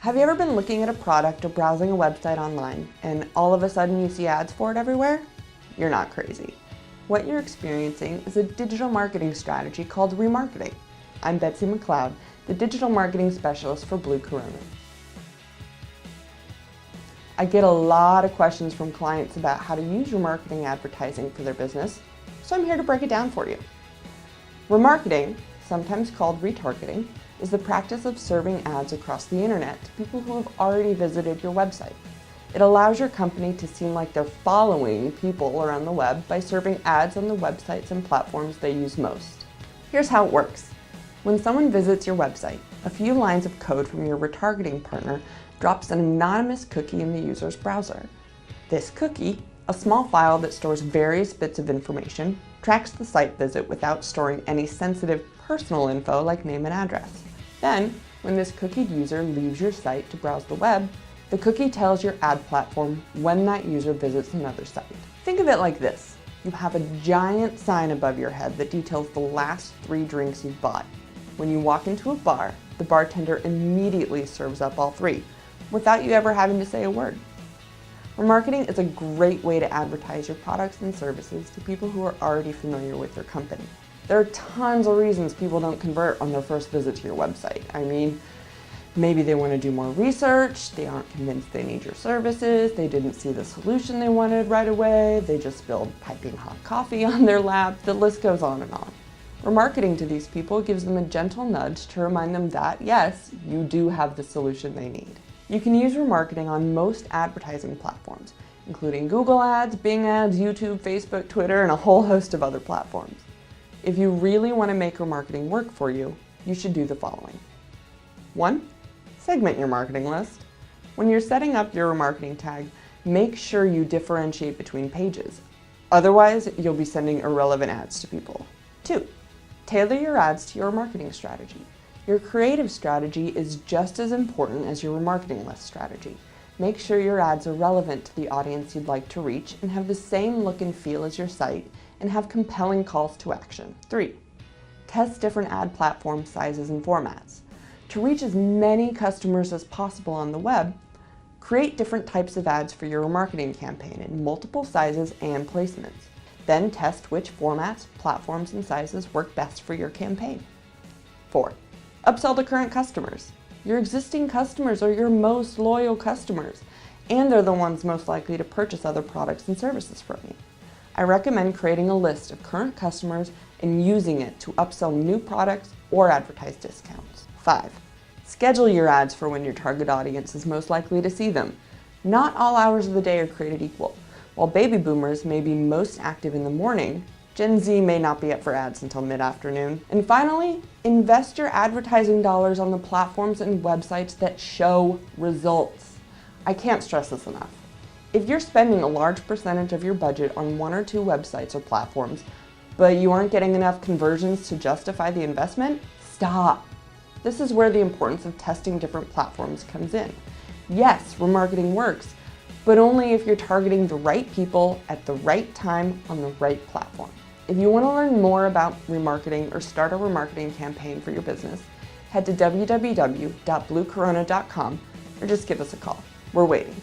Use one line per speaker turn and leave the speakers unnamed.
Have you ever been looking at a product or browsing a website online and all of a sudden you see ads for it everywhere? You're not crazy. What you're experiencing is a digital marketing strategy called remarketing. I'm Betsy McLeod, the digital marketing specialist for Blue Corona. I get a lot of questions from clients about how to use remarketing advertising for their business, so I'm here to break it down for you. Remarketing, sometimes called retargeting, is the practice of serving ads across the internet to people who have already visited your website. It allows your company to seem like they're following people around the web by serving ads on the websites and platforms they use most. Here's how it works. When someone visits your website, a few lines of code from your retargeting partner drops an anonymous cookie in the user's browser. This cookie, a small file that stores various bits of information, tracks the site visit without storing any sensitive personal info like name and address. Then, when this cookied user leaves your site to browse the web, the cookie tells your ad platform when that user visits another site. Think of it like this. You have a giant sign above your head that details the last 3 drinks you've bought. When you walk into a bar, the bartender immediately serves up all 3, without you ever having to say a word. Remarketing is a great way to advertise your products and services to people who are already familiar with your company. There are tons of reasons people don't convert on their first visit to your website. I mean, maybe they want to do more research, they aren't convinced they need your services, they didn't see the solution they wanted right away, they just spilled piping hot coffee on their lap, the list goes on and on. Remarketing to these people gives them a gentle nudge to remind them that, yes, you do have the solution they need. You can use remarketing on most advertising platforms, including Google Ads, Bing Ads, YouTube, Facebook, Twitter, and a whole host of other platforms. If you really want to make remarketing work for you, you should do the following. 1. Segment your marketing list. When you're setting up your remarketing tag, make sure you differentiate between pages. Otherwise, you'll be sending irrelevant ads to people. 2. Tailor your ads to your marketing strategy. Your creative strategy is just as important as your remarketing list strategy. Make sure your ads are relevant to the audience you'd like to reach and have the same look and feel as your site and have compelling calls to action. 3. Test different ad platform sizes and formats. To reach as many customers as possible on the web, create different types of ads for your remarketing campaign in multiple sizes and placements. Then test which formats, platforms, and sizes work best for your campaign. 4. Upsell to current customers. Your existing customers are your most loyal customers, and they're the ones most likely to purchase other products and services from you. I recommend creating a list of current customers and using it to upsell new products or advertise discounts. 5. Schedule your ads for when your target audience is most likely to see them. Not all hours of the day are created equal. While baby boomers may be most active in the morning, Gen Z may not be up for ads until mid-afternoon. And finally, invest your advertising dollars on the platforms and websites that show results. I can't stress this enough. If you're spending a large percentage of your budget on 1 or 2 websites or platforms, but you aren't getting enough conversions to justify the investment, stop. This is where the importance of testing different platforms comes in. Yes, remarketing works, but only if you're targeting the right people at the right time on the right platform. If you want to learn more about remarketing or start a remarketing campaign for your business, head to www.bluecorona.com or just give us a call. We're waiting.